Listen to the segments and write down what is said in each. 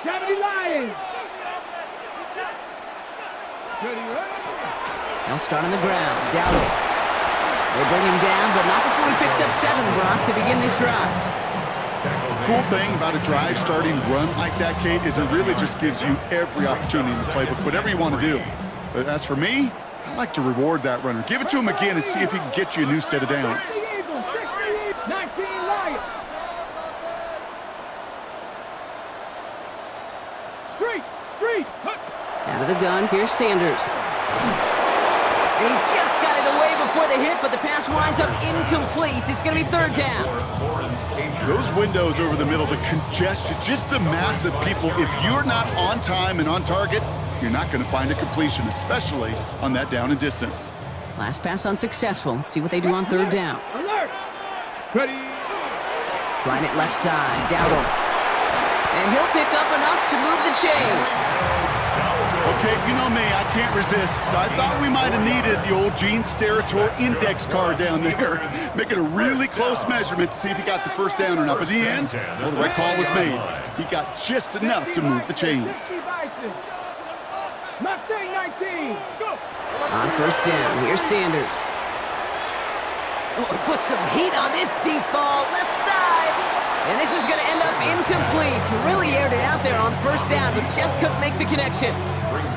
They'll start on the ground. Dowdle. They bring him down, but not before he picks up 7, Brock, to begin this drive. Cool thing about a drive starting run like that, Kate, is it really just gives you every opportunity in the playbook, whatever you want to do. But as for me, I like to reward that runner. Give it to him again and see if he can get you a new set of downs. Out of the gun, here's Sanders. And he just got it away before the hit, but the pass winds up incomplete. It's going to be 3rd down. Those windows over the middle, the congestion, just the mass of people. If you're not on time and on target, you're not going to find a completion, especially on that down and distance. Last pass unsuccessful. Let's see what they do on 3rd down. Alert! Ready. Trying it left side. Dowdle. And he'll pick up enough to move the chains. Okay, you know me, I can't resist. So I thought we might have needed the old Gene Steratore index card down there. Making a really close measurement to see if he got the 1st down or not. But in the end, well, the right call was made. He got just enough to move the chains. On 1st down, here's Sanders. Oh, put some heat on this deep ball, left side. And this is going to end up incomplete. Really aired it out there on 1st down, but just couldn't make the connection.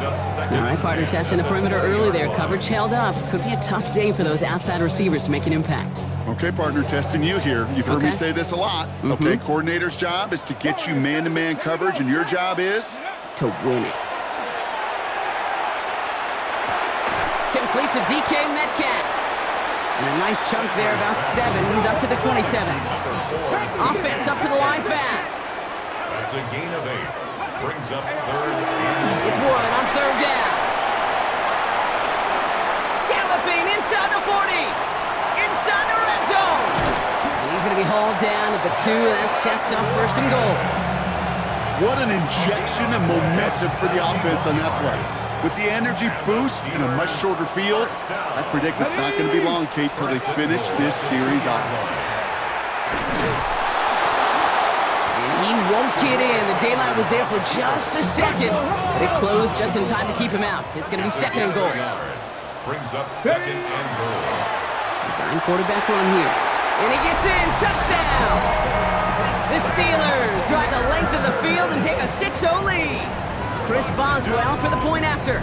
All right, partner testing the perimeter early there. Coverage held up. Could be a tough day for those outside receivers to make an impact. Okay, partner, testing you here. You've heard me say this a lot. Okay, coordinator's job is to get you man-to-man coverage, and your job is? To win it. Complete to DK Metcalf. And a nice chunk there, about 7. He's up to the 27. Offense up to the line fast. That's a gain of 8. Brings up 3rd and... It's Warren on 3rd down. Galloping inside the 40. Inside the red zone. And he's going to be hauled down at the 2. That sets up 1st and goal. What an injection of momentum for the offense on that play. With the energy boost in a much shorter field, I predict it's not going to be long, Kate, till they finish this series off. And he won't get in. The daylight was there for just a second, but it closed just in time to keep him out. It's going to be 2nd and goal. Brings up 2nd and goal. Design quarterback run here. And he gets in. Touchdown! The Steelers drive the length of the field and take a 6-0 lead. Chris Boswell for the point after.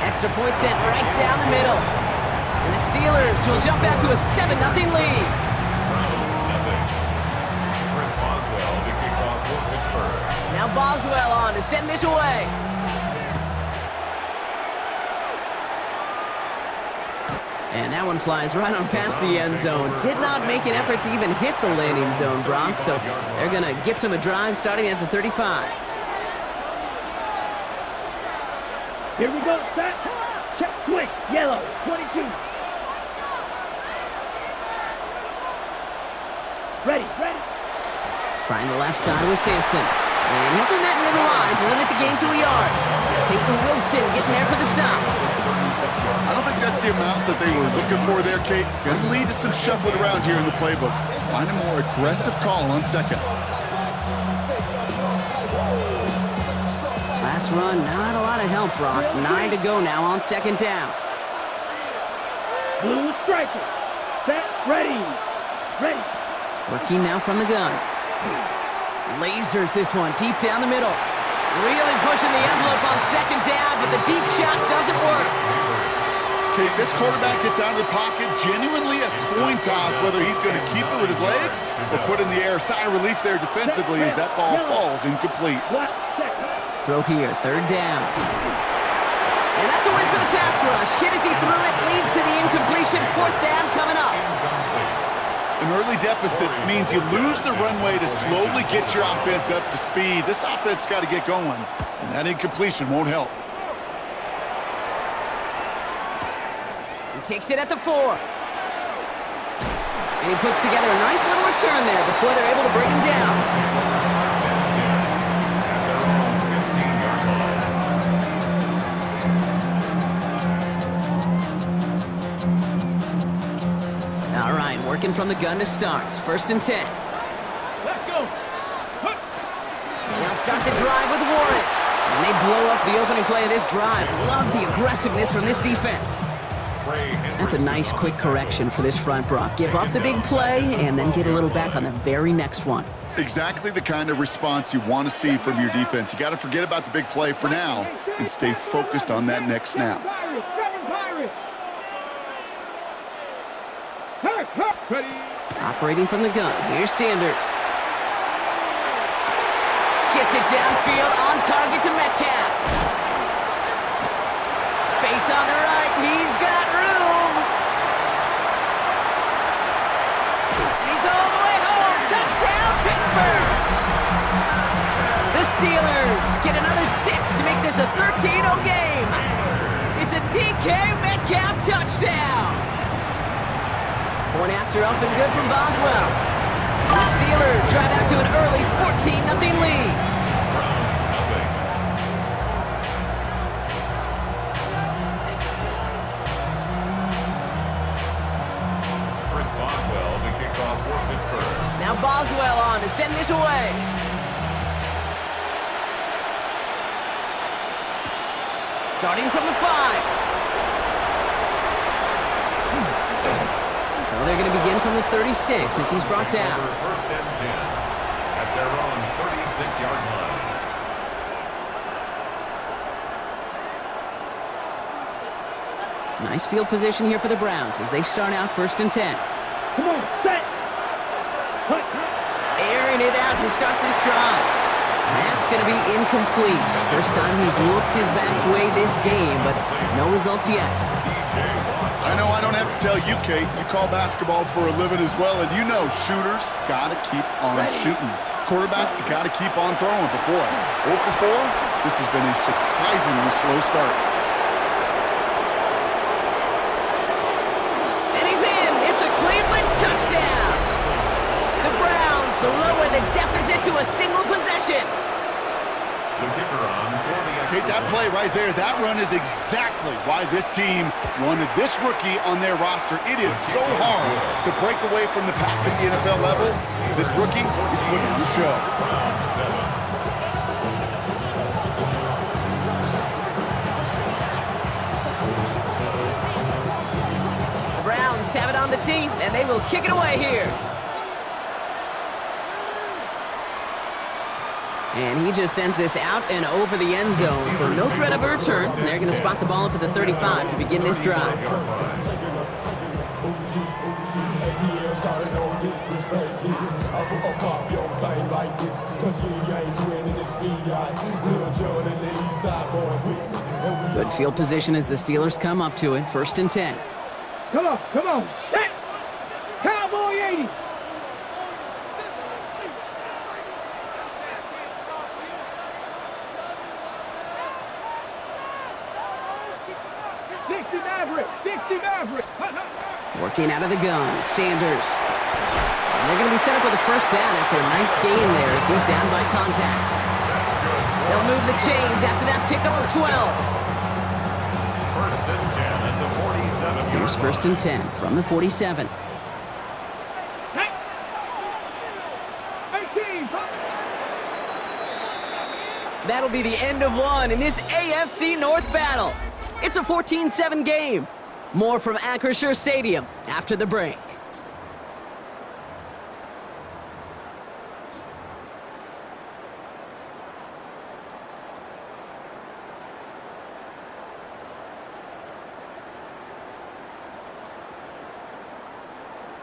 Extra point sent right down the middle. And the Steelers will jump out to a 7-0 lead. Chris Boswell to kick off for Pittsburgh. Now Boswell on to send this away. And that one flies right on past the end zone. Did not make an effort to even hit the landing zone, Brock. So they're going to gift him a drive starting at the 35. Here we go, set. Check, swing, yellow, 22. Ready. Trying the left side with Sampson. And he'll be met near the line to limit the gain to a yard. Peyton Wilson getting there for the stop. I don't think that's the amount that they were looking for there, Kate. Going to lead to some shuffling around here in the playbook. Find a more aggressive call on 2nd. Last run, not a lot of help, Brock. 9 to go now on 2nd down. Blue striker. Set, ready. Working now from the gun. Lasers this one deep down the middle. Really pushing the envelope on 2nd down, but the deep shot doesn't work. Okay, this quarterback gets out of the pocket, genuinely a coin toss whether he's going to keep it with his legs or put in the air. Sigh of relief there defensively as that ball falls incomplete. Throw here, 3rd down. And that's a win for the pass rush. Hit as he threw it, leads to the incompletion. 4th down coming up. An early deficit means you lose the runway to slowly get your offense up to speed. This offense got to get going, and that incompletion won't help. He takes it at the 4. And he puts together a nice little return there before they're able to bring him down. All right, working from the gun to start. 1st and 10. Let's go. start the drive with Warren. And they blow up the opening play of this drive. Love the aggressiveness from this defense. That's a nice, quick correction for this front, Brock. Give up the big play and then get a little back on the very next one. Exactly the kind of response you want to see from your defense. You got to forget about the big play for now and stay focused on that next snap. Operating from the gun, here's Sanders. Gets it downfield, on target to Metcalf. Space on the right, he's got room. He's all the way home, touchdown Pittsburgh. The Steelers get another 6 to make this a 13-0 game. It's a DK Metcalf touchdown. Point after up and good from Boswell. And the Steelers drive out to an early 14-0 lead. Chris Boswell, the kickoff for Pittsburgh. Now Boswell on to send this away. Starting from the 5. So they're going to begin from the 36 as he's brought down. First and 10 at their own 36-yard line. Nice field position here for the Browns as they start out first and 10. Come on, set. Airing it out to start this drive. That's going to be incomplete. First time he's looked his back's way this game, but no results yet. I know I don't have to tell you, Kate. You call basketball for a living as well, and you know shooters got to keep on shooting. Quarterbacks got to keep on throwing. But boy, 0 for 4, this has been a surprisingly slow start. And he's in. It's a Cleveland touchdown. The Browns to lower the deficit to a single possession. The kicker on for the Kate, that play right there, that run is exactly why this team wanted this rookie on their roster. It is so hard to break away from the pack at the NFL level. This rookie is putting on a show. The Browns have it on the tee, and they will kick it away here. And he just sends this out and over the end zone, so no threat of a return. They're going to spot the ball up at the 35 to begin this drive. Good field position as the Steelers come up to it, first and 10. Come on, set. Cowboy 80. Dixie Maverick. Working out of the gun, Sanders. And they're going to be set up with a first down after a nice gain there as he's down by contact. They'll move the chains after that pickup of 12. First and 10 at the 47-yard line. Here's first and 10 from the 47. That'll be the end of one in this AFC North battle. It's a 14-7 game. More from Acrisure Stadium after the break.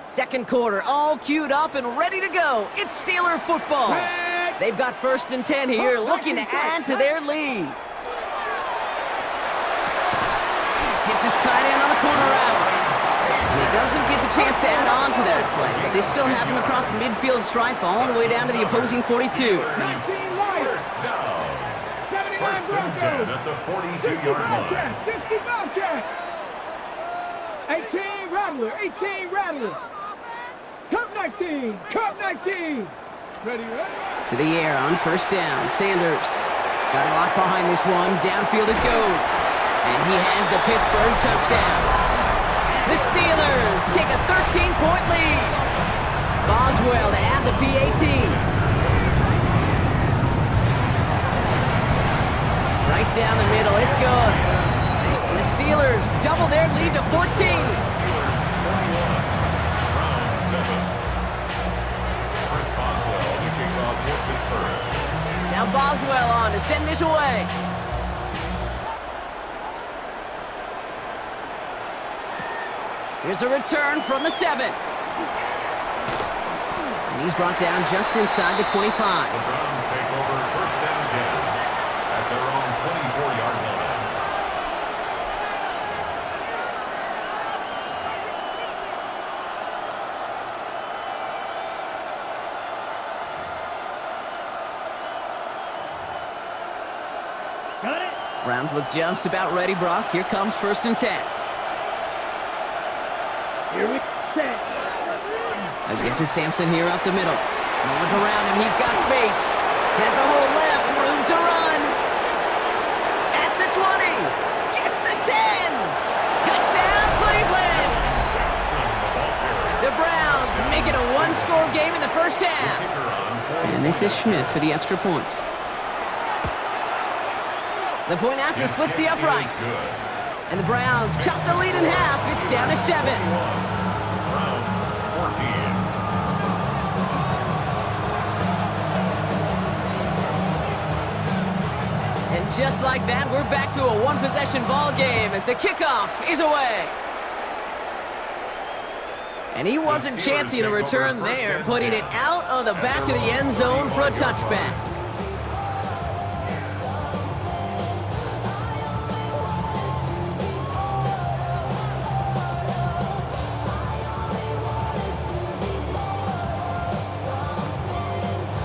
Second quarter, all queued up and ready to go. It's Steeler football. They've got first and 10 here, looking to add to their lead. Hits his tight end on the corner route. And he doesn't get the chance to add on to that play, but they still has him across the midfield stripe all the way down to the opposing 42. First down. First and 10 at the 42-yard line. 18 Rattler. Cup 19. Ready. To the air on first down, Sanders. Got a lot behind this one, downfield it goes. And he has the Pittsburgh touchdown. The Steelers take a 13-point lead. Boswell to add the PAT. Right down the middle, it's good. And the Steelers double their lead to 14. Steelers 41, round 7. Chris Boswell to kick off for Pittsburgh. Now Boswell on to send this away. Here's a return from the 7. And he's brought down just inside the 25. The Browns take over first and 10 at their own 24-yard line. Got it. Browns look just about ready, Brock. Here comes first and 10. Here we set. A give to Sampson here up the middle. No one's around him. He's got space. Has a hole left. Room to run. At the 20. Gets the 10. Touchdown, Cleveland. The Browns make it a one-score game in the first half. And this is Schmidt for the extra point. The point after splits the uprights. And the Browns chop the lead in half. It's down to 7. Browns 14. And just like that, we're back to a one-possession ball game as the kickoff is away. And he wasn't chancing a return there, putting it out of the back of the end zone for a touchback.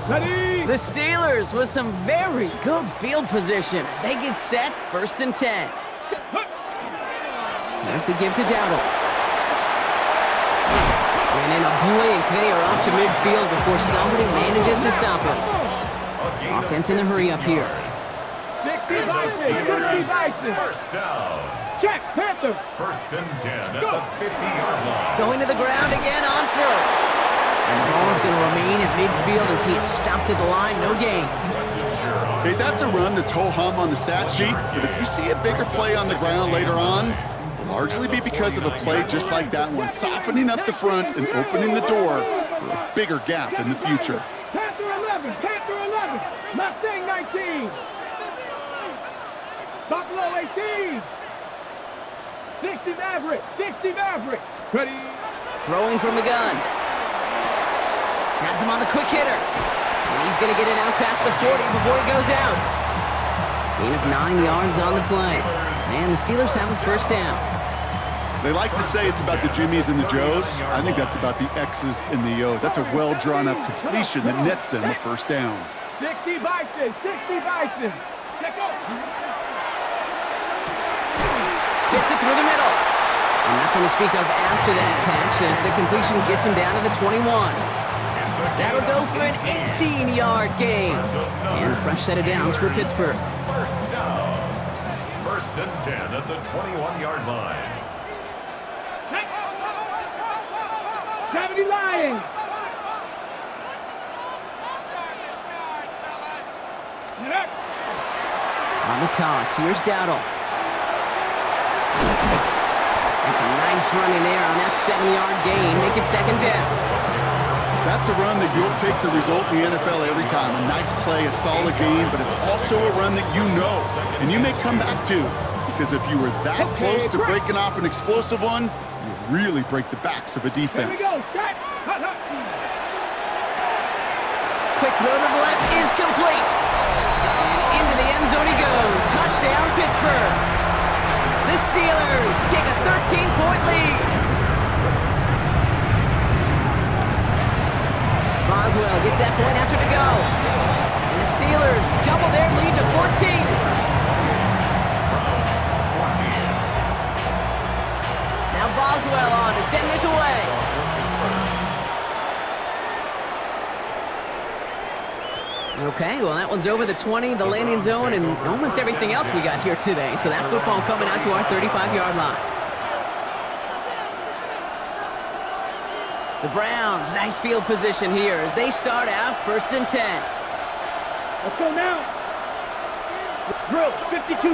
Ready. The Steelers with some very good field position as they get set, first and 10. There's the give to Dowdle. And in a blink, they are off to midfield before somebody manages to stop him. Offense in the hurry up here. 60 Bison. 60 Bison. First down. Check. Panther. First and 10 at the 50-yard line. Going to the ground again on first. And the ball is going to remain at midfield as he is stopped at the line. No gain. Okay, that's a run that's ho-hum on the stat sheet, but if you see a bigger play on the ground later on, it'll largely be because of a play just like that one, softening up the front and opening the door for a bigger gap in the future. Panther 11. Panther 11. Mustang 19. Buffalo 18. 60 Maverick. 60 Maverick. Ready. Throwing from the gun. Has him on the quick hitter. And he's going to get it out past the 40 before he goes out. Gain of 9 yards on the play. And the Steelers have a first down. They like to say it's about the Jimmies and the Joes. I think that's about the X's and the O's. That's a well-drawn-up completion that nets them a first down. 60 Bison. 60 Bison. Check out. Fits it through the middle. And nothing to speak of after that catch as the completion gets him down to the 21. That'll go for an 18-yard gain. And a fresh set of downs for Pittsburgh. First down. First and 10 at the 21-yard line. 70 Lions. On the toss, here's Dowdle. That's a nice run in there on that 7-yard gain. Make it second down. That's a run that you'll take the result in the NFL every time. A nice play, a solid game, but it's also a run that you know, and you may come back to, because if you were that close to breaking off an explosive one, you really break the backs of a defense. Here we go. Quick throw to the left is complete. And into the end zone he goes. Touchdown, Pittsburgh. The Steelers take a 13-point lead. Boswell gets that point after to go. And the Steelers double their lead to 14. Now Boswell on to send this away. Okay, well that one's over the 20, the landing zone, and almost everything else we got here today. So that football coming out to our 35-yard line. The Browns, nice field position here as they start out first and 10. Let's go now. Drill, 52.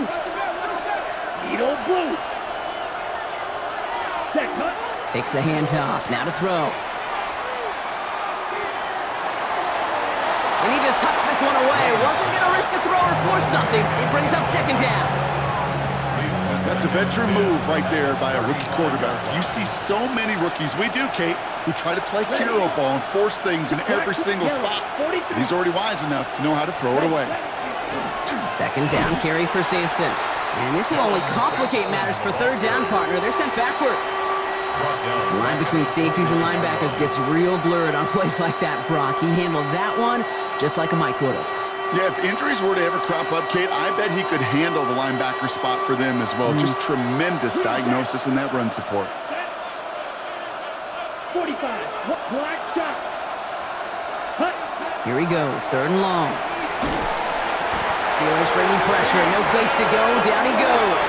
Eat old blue. Set, cut. Takes the handoff. Now to throw. And he just hucks this one away. Wasn't going to risk a throw or force something. It brings up second down. That's a veteran move right there by a rookie quarterback. You see so many rookies, we do, Kate, who try to play hero ball and force things in every single spot. And he's already wise enough to know how to throw it away. Second down carry for Sampson. And this will only complicate matters for third down, partner. They're sent backwards. The line between safeties and linebackers gets real blurred on plays like that, Brock. He handled that one just like a Mike would have. Yeah, if injuries were to ever crop up, Kate, I bet he could handle the linebacker spot for them as well. Just tremendous diagnosis in that run support. 45. Black shot. Cut. Here he goes, third and long. Steelers bringing pressure, no place to go, down he goes.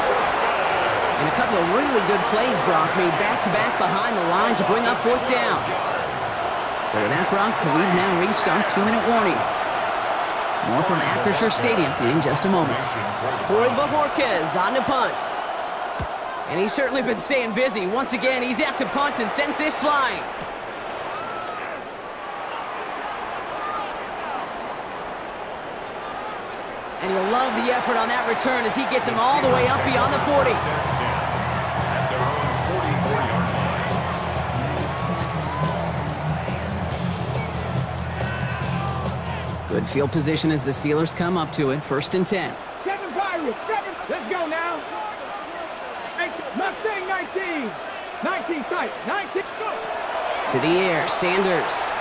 And a couple of really good plays, Brock, made back-to-back behind the line to bring up fourth down. So with that, Brock, we've now reached our 2-minute warning. More from Acrisure Stadium in just a moment. Corey Bajorquez on the punt. And he's certainly been staying busy. Once again, he's out to punt and sends this flying. And you'll love the effort on that return as he gets him all the way up beyond the 40. At their own 44-yard line. Good field position as the Steelers come up to it. First and 10. 7 Pirates. 7. Let's go now. Mustang 19. 19 tight. 19. Go. To the air, Sanders.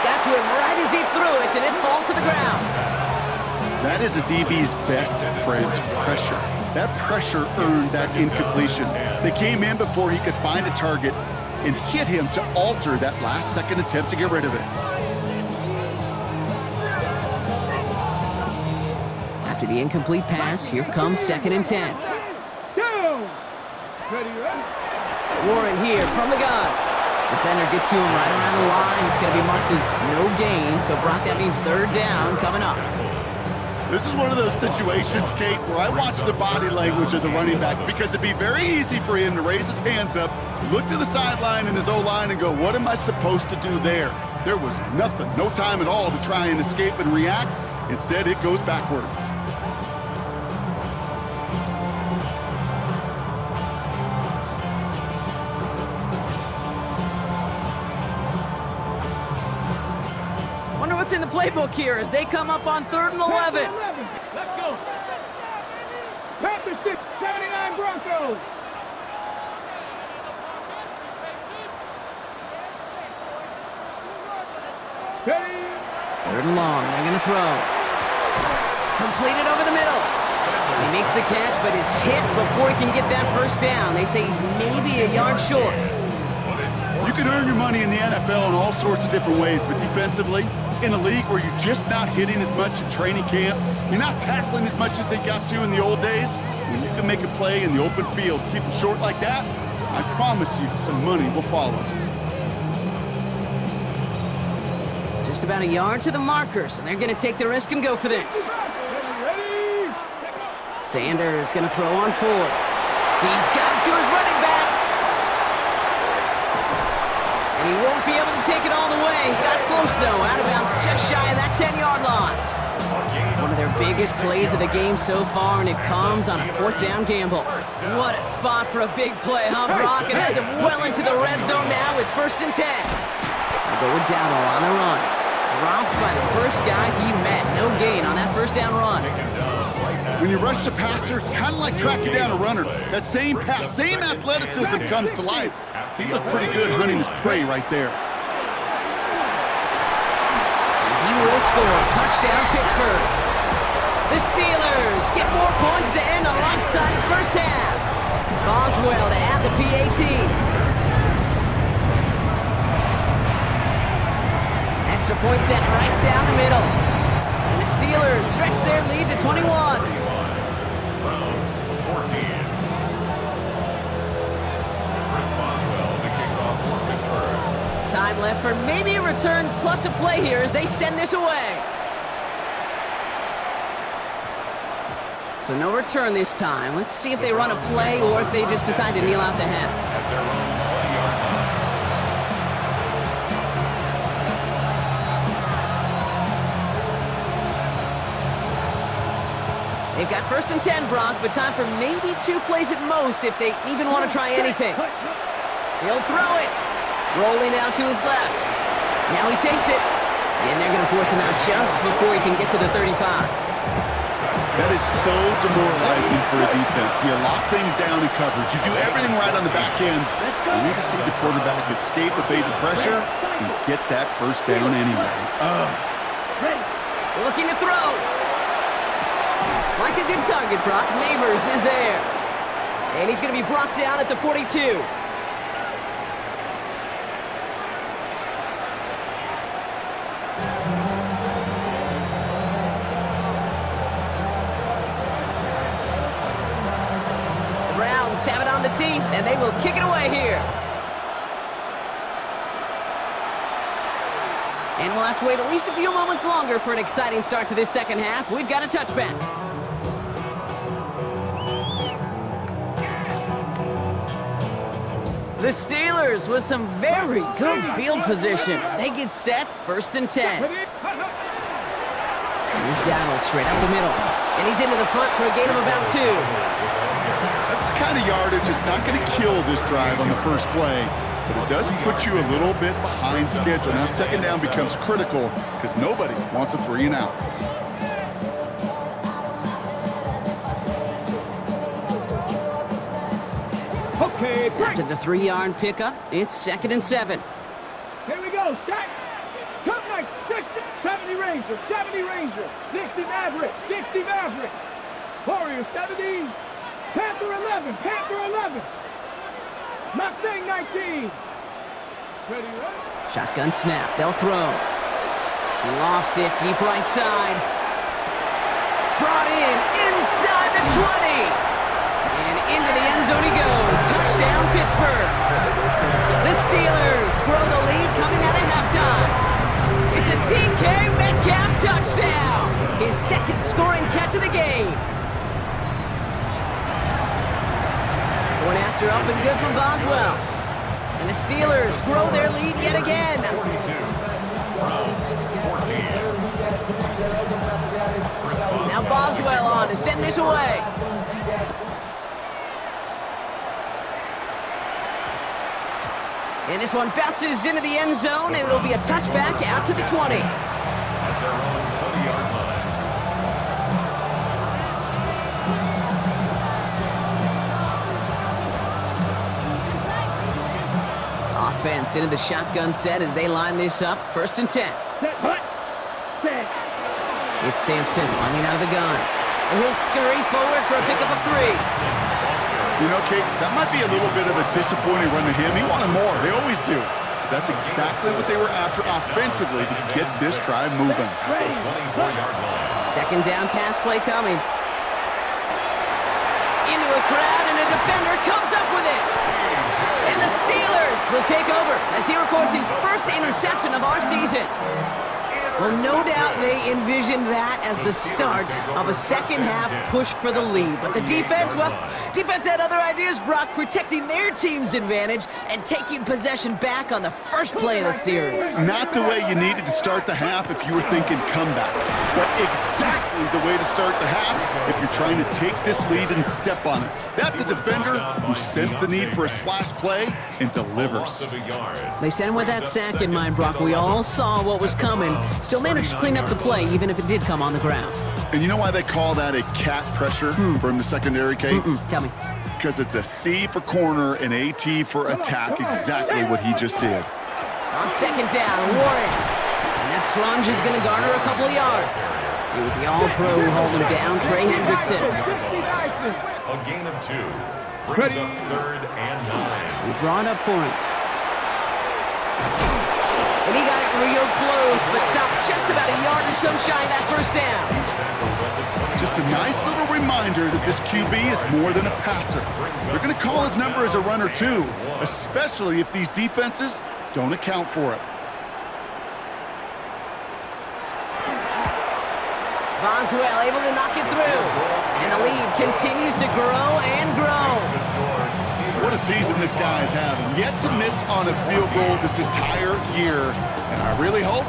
Got to him right as he threw it, and it falls to the ground. That is a DB's best friend, pressure. That pressure earned that incompletion. They came in before he could find a target and hit him to alter that last-second attempt to get rid of it. After the incomplete pass, here comes second and 10. Down. Ready, ready. Warren here from the gun. Defender gets to him right around the line. It's going to be marked as no gain, so Brock, that means third down coming up. This is one of those situations, Kate, where I watch the body language of the running back because it'd be very easy for him to raise his hands up, look to the sideline in his O-line and go, what am I supposed to do there? There was nothing, no time at all to try and escape and react. Instead, it goes backwards. Wonder what's in the playbook here as they come up on third and 11. Let's go. Panthers 79 Broncos. Steady. Third and long, they're going to throw. Completed over the middle. He makes the catch, but is hit before he can get that first down. They say he's maybe a yard short. You can earn your money in the NFL in all sorts of different ways, but defensively, in a league where you're just not hitting as much in training camp, you're not tackling as much as they got to in the old days, when you can make a play in the open field, keep them short like that, I promise you some money will follow. Just about a yard to the markers, and they're going to take the risk and go for this. Sanders going to throw on fourth. He's got to his running back. And he won't be able to take it all the way. Got close, though. Out of bounds just shy of that 10-yard line. One of their biggest plays of the game so far, and it comes on a fourth down gamble. What a spot for a big play, huh, Brock? It has him well into the red zone now with first and 10. They go with Dowdle on the run. Dropped by the first guy he met. No gain on that first down run. When you rush the passer, it's kind of like tracking down a runner. That same pass, same athleticism comes to life. He looked pretty good hunting his prey right there. And he will score. Touchdown, Pittsburgh. The Steelers get more points to end a lopsided first half. Boswell to add the PAT. Extra point set right down the middle. And the Steelers stretch their lead to 21. Browns 14. Chris Boswell, the kickoff for Pittsburgh. Time left for maybe a return plus a play here as they send this away. So no return this time. Let's see if they run a play or if they just decide to kneel out the half. At their own 20-yard line. They've got 1st and 10, Brock, but time for maybe 2 plays at most if they even want to try anything. He'll throw it. Rolling out to his left. Now he takes it. And they're going to force him out just before he can get to the 35. That is so demoralizing for a defense. You lock things down in coverage. You do everything right on the back end. You need to see the quarterback escape, evade the pressure, and get that first down anyway. Looking to throw. Like a good target, Brock. Neighbors is there. And he's going to be brought down at the 42. The Browns have it on the tee, and they will kick it away here. And we'll have to wait at least a few moments longer for an exciting start to this second half. We've got a touchback. The Steelers with some very good field position as they get set, 1st and 10. Here's Donald straight up the middle. And he's into the front for a gain of about 2. That's the kind of yardage that's not going to kill this drive on the first play, but it does put you a little bit behind schedule. Now 2nd down becomes critical because nobody wants a 3 and out. Okay, After the 3-yard pickup, it's 2nd and 7. here we go, set. Come next, 60, 70 Ranger, 70 Ranger, 60 Maverick, 60 Maverick. Warrior 70, Panther 11, Panther 11. Mustang 19. Ready, right? Shotgun snap, they'll throw. He lofts it deep right side. Brought in inside the 20. And into the end zone he goes. Touchdown, Pittsburgh. The Steelers throw the lead coming out of halftime. It's a DK Metcalf touchdown. His 2nd scoring catch of the game. Going after up and good from Boswell. And the Steelers grow their lead yet again. 42. Browns, 14. Now Boswell on to send this away. And this one bounces into the end zone, and it'll be a touchback out to the 20. At their own 20-yard line. Offense into the shotgun set as they line this up. 1st and 10. Set, hut, set. It's Sampson lining out of the gun. And he'll scurry forward for a pickup of 3. You know, Kate, that might be a little bit of a disappointing run to him. He wanted more. They always do. But that's exactly what they were after offensively to get this drive moving. 24-yard line. 2nd down pass play coming. Into a crowd, and a defender comes up with it. And the Steelers will take over as he records his 1st interception of our season. Well, no doubt they envisioned that as the start of a second half push for the lead. But the defense, well, defense had other ideas, Brock, protecting their team's advantage and taking possession back on the first play of the series. Not the way you needed to start the half if you were thinking comeback, but exactly the way to start the half if you're trying to take this lead and step on it. That's a defender who senses the need for a splash play and delivers. They sent with that sack in mind, Brock. We all saw what was coming. Still managed to clean up the play, even if it did come on the ground. And you know why they call that a cat pressure from the secondary, Kate? Tell me. Because it's a C for corner and a T for attack, exactly what he just did. On 2nd down, Warren. And that plunge is going to garner a couple of yards. It was the All-Pro who held him down, Trey Hendrickson. A gain of 2. Brings up 3rd and 9. We draw it up for him. And he got it real close, but stopped just about a yard or so shy of that 1st down. Just a nice little reminder that this QB is more than a passer. They're going to call his number as a runner too, especially if these defenses don't account for it. Boswell able to knock it through. And the lead continues to grow and grow. What a season this guy is having. Yet to miss on a field goal this entire year. And I really hope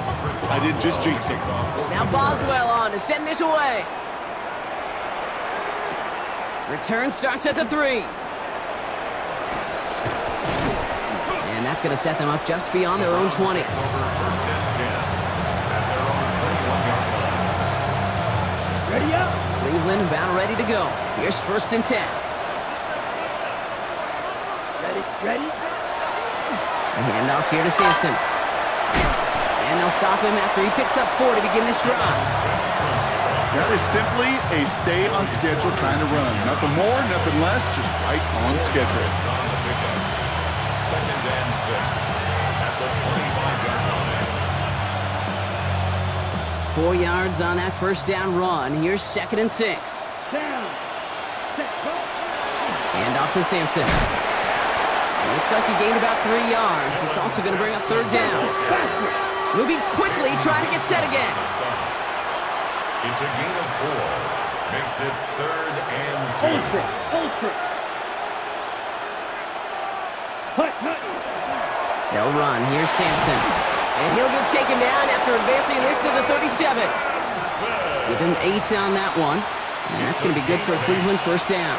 I didn't just jinx him. Now Boswell on to send this away. Return starts at the 3. And that's going to set them up just beyond their own 20. Ready up. Cleveland about ready to go. Here's 1st and 10. Ready. A handoff here to Sampson. And they'll stop him after he picks up 4 to begin this drive. That is simply a stay on schedule kind of run. Nothing more, nothing less, just right on schedule. 2nd and 6 at the 25-yard line. 4 yards on that 1st down run. Here's 2nd and 6. Down. Set. Go. Hand off to Sampson. It looks like he gained about 3 yards. It's also going to bring up 3rd down. Moving quickly, trying to get set again. It's a gain of 4. Makes it 3rd and 2. Ultra. Hut. They'll run. Here's Sampson. And he'll get taken down after advancing this to the 37. Give him 8 on that one. And that's going to be good for a Cleveland 1st down.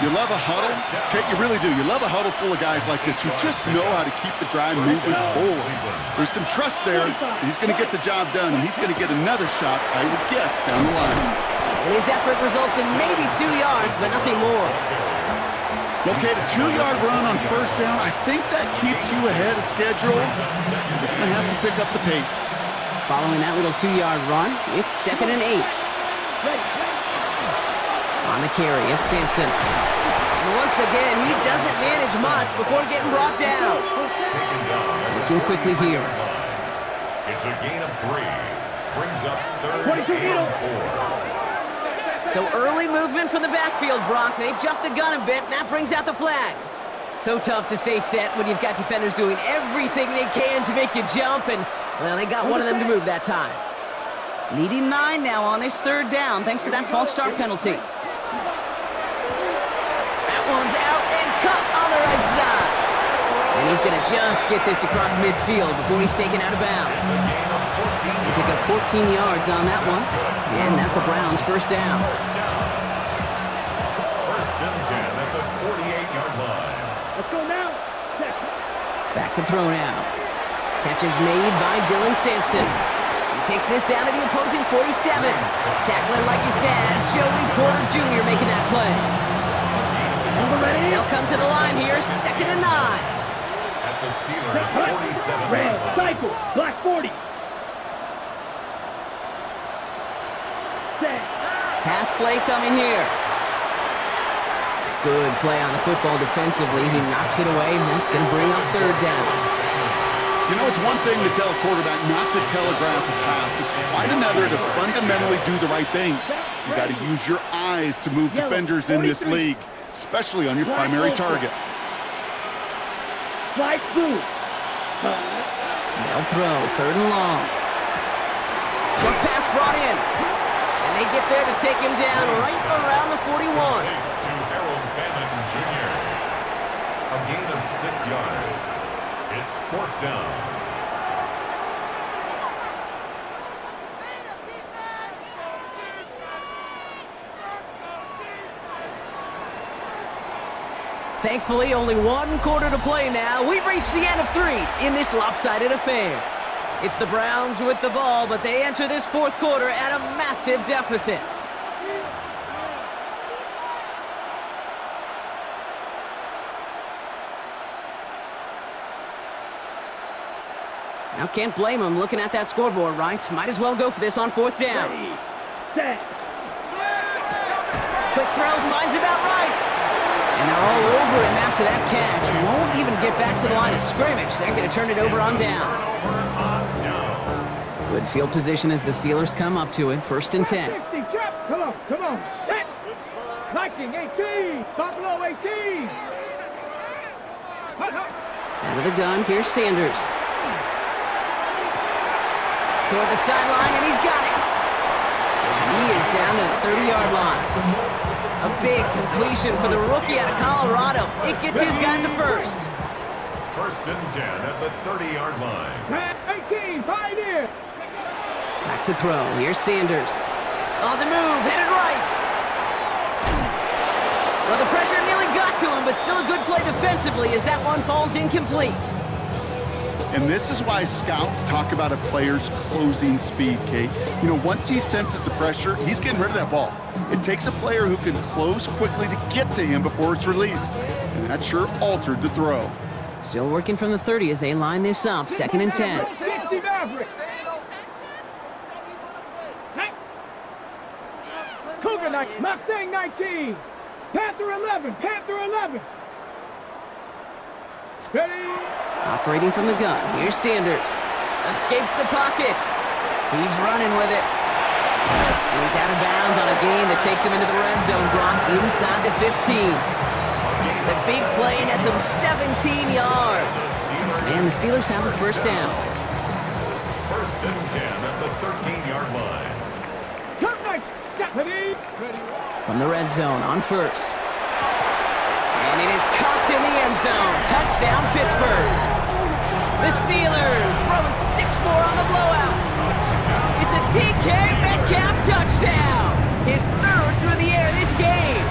You love a huddle? Okay, you really do. You love a huddle full of guys like this who just know how to keep the drive moving forward. There's some trust there. He's going to get the job done, and he's going to get another shot, I would guess, down the line. And his effort results in maybe 2 yards, but nothing more. Okay, the 2-yard run on 1st down, I think that keeps you ahead of schedule. You're going to have to pick up the pace. Following that little 2-yard run, it's 2nd and 8. On the carry, it's Sampson. And once again, he doesn't manage much before getting brought down. Looking quickly here. It's a gain of 3. Brings up 3rd and 4. So early movement from the backfield, Brock. They jumped the gun a bit, and that brings out the flag. So tough to stay set when you've got defenders doing everything they can to make you jump, and, well, they got one of them to move that time. Leading 9 now on this 3rd down, thanks to that false start penalty. That one's out and cut on the right side. And he's going to just get this across midfield before he's taken out of bounds. They pick up 14 yards on that one, and that's a Browns 1st down. 1st and 10 at the 48-yard line. Let's go now. Back to throw now. Catch is made by Dylan Sampson. He takes this down to the opposing 47. Tackling like his dad, Joey Porter Jr. making that play. They'll come to the line here, 2nd and 9. At the Steelers' 47. Red, cycle, black 40. Set. Pass play coming here. Good play on the football defensively. He knocks it away, and that's going to bring up 3rd down. You know, it's one thing to tell a quarterback not to telegraph a pass. It's quite another to fundamentally do the right things. You got to use your eyes to move defenders in this league, especially on your primary target. Flag blue. They'll throw, 3rd and long. Short pass brought in. And they get there to take him down right around the 41. To Harold Bannon Jr. A gain of 6 yards. It's 4th down. Thankfully, only 1 quarter to play now. We've reached the end of 3 in this lopsided affair. It's the Browns with the ball, but they enter this 4th quarter at a massive deficit. Now, can't blame them looking at that scoreboard, right? Might as well go for this on 4th down. Ready, set. Quick throw, finds about right. And they're all over him after that catch. Won't even get back to the line of scrimmage. They're going to turn it over on downs. Good field position as the Steelers come up to it. 1st and 10. 50, jump. Come on. Set. Viking 18. Buffalo 18. Hut. Out of the gun, here's Sanders. Toward the sideline, and he's got it. And He is down to the 30-yard line. A big completion for the rookie out of Colorado. It gets his guys a first. First and 10 at the 30-yard line. 18, pioneer. Back to throw. Here's Sanders. On the move, headed right. Well, the pressure nearly got to him, but still a good play defensively as that one falls incomplete. And this is why scouts talk about a player's closing speed, Kate. You know, once he senses the pressure, he's getting rid of that ball. It takes a player who can close quickly to get to him before it's released. And that sure altered the throw. Still working from the 30 as they line this up. 2nd and 10. 60 Maverick. Cougar 19, Mustang 19. Panther 11, Panther 11. Ready? Operating from the gun. Here's Sanders. Escapes the pocket. He's running with it. And he's out of bounds on a gain that takes him into the red zone. Brought inside the 15. The big play nets him 17 yards. And the Steelers have a first down. First and 10 at the 13-yard line. From the red zone on first. And it is caught in the end zone. Touchdown, Pittsburgh. The Steelers throwing 6 more on the blowout. It's a DK Metcalf touchdown. His 3rd through the air this game.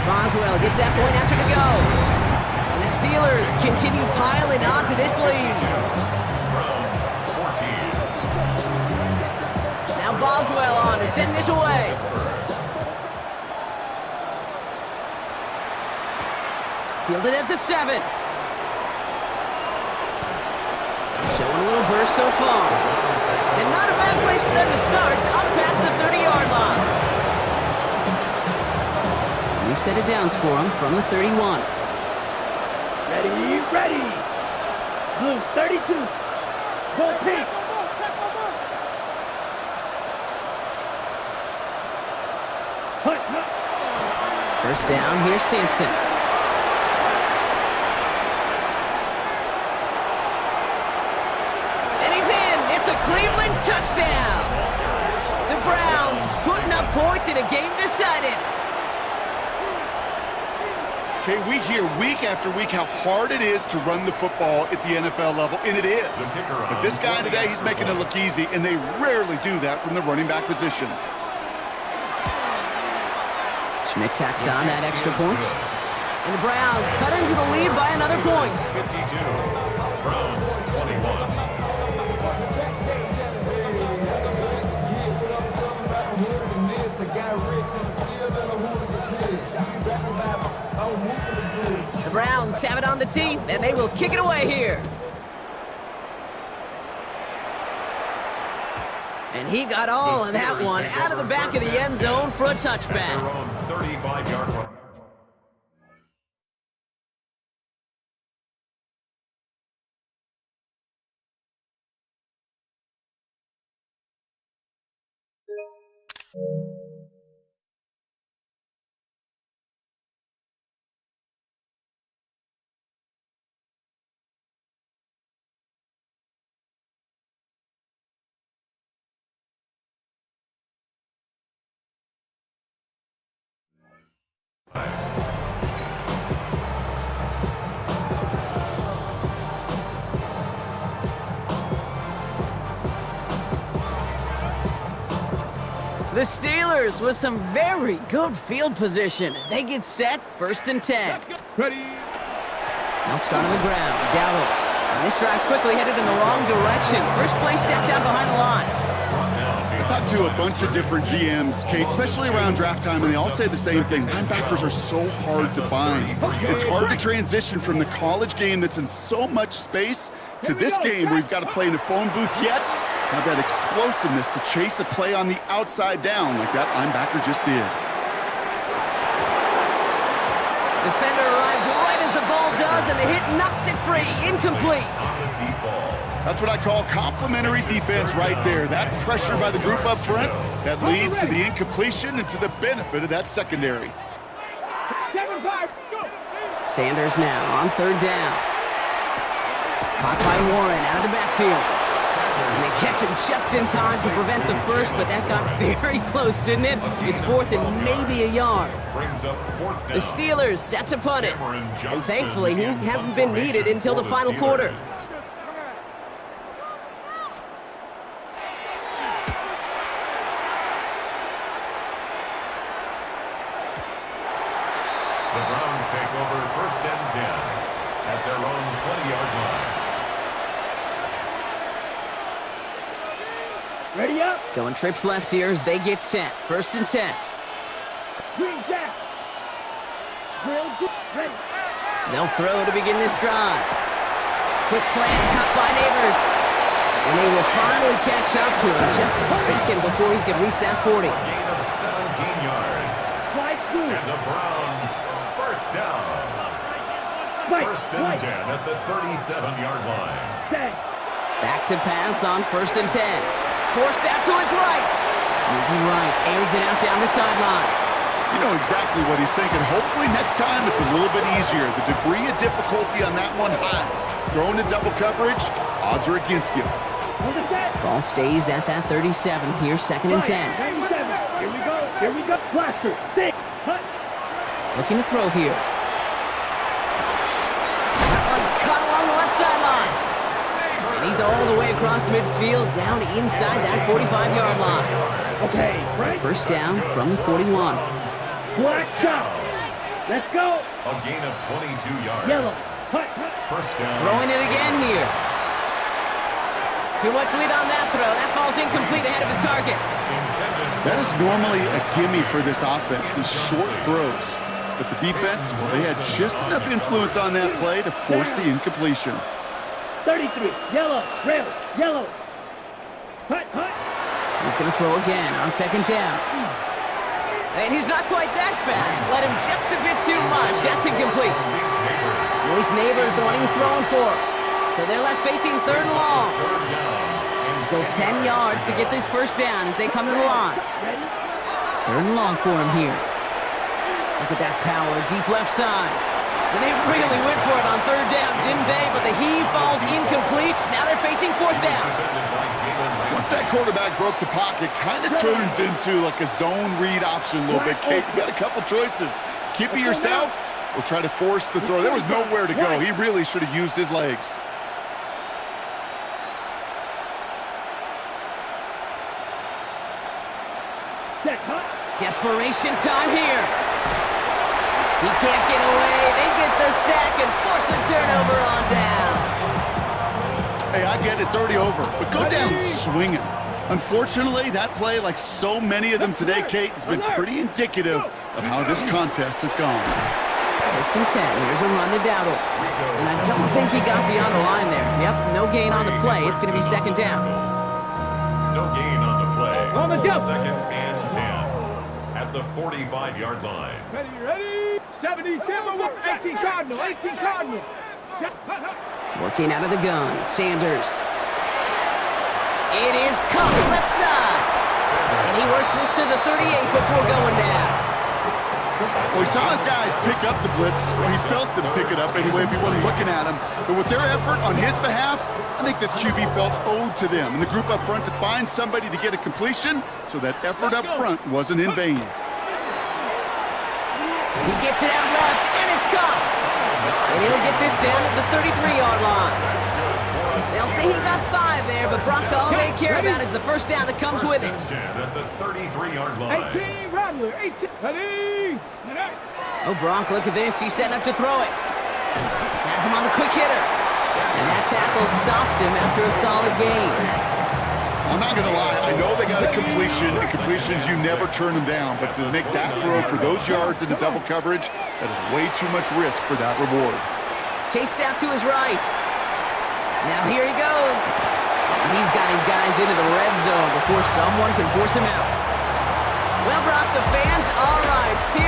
Boswell gets that point after to go. And the Steelers continue piling onto this lead. Browns 14. Now Boswell on to send this away. Fielded at the 7. Showing a little burst so far. And not a bad place for them to start, up past the 30-yard line. We've set it downs for him from the 31. Ready, ready. Blue 32. Full pink. First down, here's Sampson. And he's in! It's a Cleveland touchdown! The Browns putting up points in a game decided. Okay, we hear week after week how hard it is to run the football at the NFL level, and it is. But this guy today, he's making it look easy, and they rarely do that from the running back position. Schmidt tacks on that extra point. And the Browns cut into the lead by another point. 52. Browns 21. The Browns have it on the tee, and they will kick it away here. And he got all of that one out of the back of the end zone for a touchback. 35-yard run. The Steelers with some very good field position as they get set, 1st and 10. Ready. Now start on the ground, Dowdle. And this drive's quickly headed in the wrong direction. First play set down behind the line. I talked to a bunch of different GMs, Kate, especially around draft time, and they all say the same thing. Linebackers are so hard to find. It's hard to transition from the college game that's in so much space to this game where you've got to play in a phone booth yet have that explosiveness to chase a play on the outside down like that linebacker just did. Defender arrives right as the ball does, and the hit knocks it free. Incomplete. That's what I call complimentary defense right there. That pressure by the group up front, that leads to the incompletion and to the benefit of that secondary. 7-5, go. Sanders now on 3rd down. Caught by Warren out of the backfield. And they catch him just in time to prevent the first, but that got very close, didn't it? It's 4th and maybe a yard. Brings up 4th down. The Steelers set to punt it. Cameron And Johnson thankfully, he in hasn't been formation needed until for the final quarter. Steelers. The Browns take over 1st and 10 at their own 20-yard line. Ready up. Going trips left here as they get set. 1st and 10. Green jack. Real good. Ready. They'll throw to begin this drive. Quick slant caught by Neighbors. And they will finally catch up to him just a second before he can reach that 40. A gain of 17 yards. Slide through. And the Browns 1st down. Spike. 1st and 10 at the 37-yard line. Stay. Back to pass on 1st and 10. Forced out to his right. Moving right, airs it out down the sideline. You know exactly what he's thinking. Hopefully next time it's a little bit easier. The degree of difficulty on that one high. Thrown to double coverage, odds are against you. Hold it set. Ball stays at that 37. Here, 2nd and 10. 97. Here we go. Here we go. Blaster. Stick. Hut. Looking to throw here. That one's cut along the left sideline. And he's all the way across midfield, down inside that 45-yard line. Okay. Right. 1st down from the 41. Black top. Let's go. A gain of 22 yards. Yellow. Hut. Hut. 1st down. Throwing it again here. Too much lead on that throw. That falls incomplete ahead of his target. That is normally a gimme for this offense, these short throws. But the defense, well, they had just enough influence on that play to force the incompletion. 33. Yellow. Red. Yellow. Hut. Hut. He's going to throw again on 2nd down. And he's not quite that fast. Let him just a bit too much. That's incomplete. Malik Neighbors, the one he was throwing for. So they're left facing 3rd and long. Still 10 yards to get this 1st down as they come to the line. 3rd and long for him here. Look at that power, deep left side. And they really went for it on 3rd down, didn't they? But the heave falls incomplete. Now they're facing 4th down. Once that quarterback broke the pocket, kind of turns into like a zone read option a little bit. Kate, you got a couple choices. Keep it yourself or try to force the throw. There was nowhere to go. He really should have used his legs. Desperation time here. He can't get away. They get the sack and force a turnover on down. Hey, I get it. It's already over. But go down swinging. Unfortunately, that play, like so many of them today, Kate, has been pretty indicative of how this contest has gone. 1st and 10. Here's a run to Dowdle. And I don't think he got beyond the line there. Yep, no gain on the play. It's going to be 2nd down. No gain on the play. On the go. 2nd and 10 at the 45-yard line. Ready. 70 Timberwolves. 18 Cardinals. 18 Cardinals. Working out of the gun. Sanders. It is caught left side. And he works this to the 38 before going down. Well, he saw his guys pick up the blitz. Well, he felt them pick it up anyway if he wasn't looking at him. But with their effort on his behalf, I think this QB felt owed to them and the group up front to find somebody to get a completion, so that effort up front wasn't in vain. He gets it out left, and it's caught. And he'll get this down at the 33-yard line. They'll say he got 5 there, but Brock, all they care about is the 1st down that comes with it. 10 at the 33-yard line. 18 Rattler. 18. Ready. Oh, Brock, look at this. He's setting up to throw it. Has him on the quick hitter. And that tackle stops him after a solid gain. I'm not going to lie. I know they got a completion. And completions, you never turn them down. But to make that throw for those yards into double coverage, that is way too much risk for that reward. Chased out to his right. Now here he goes. And he's got his guys into the red zone before someone can force him out. Well, Brock, the fans, all right. Here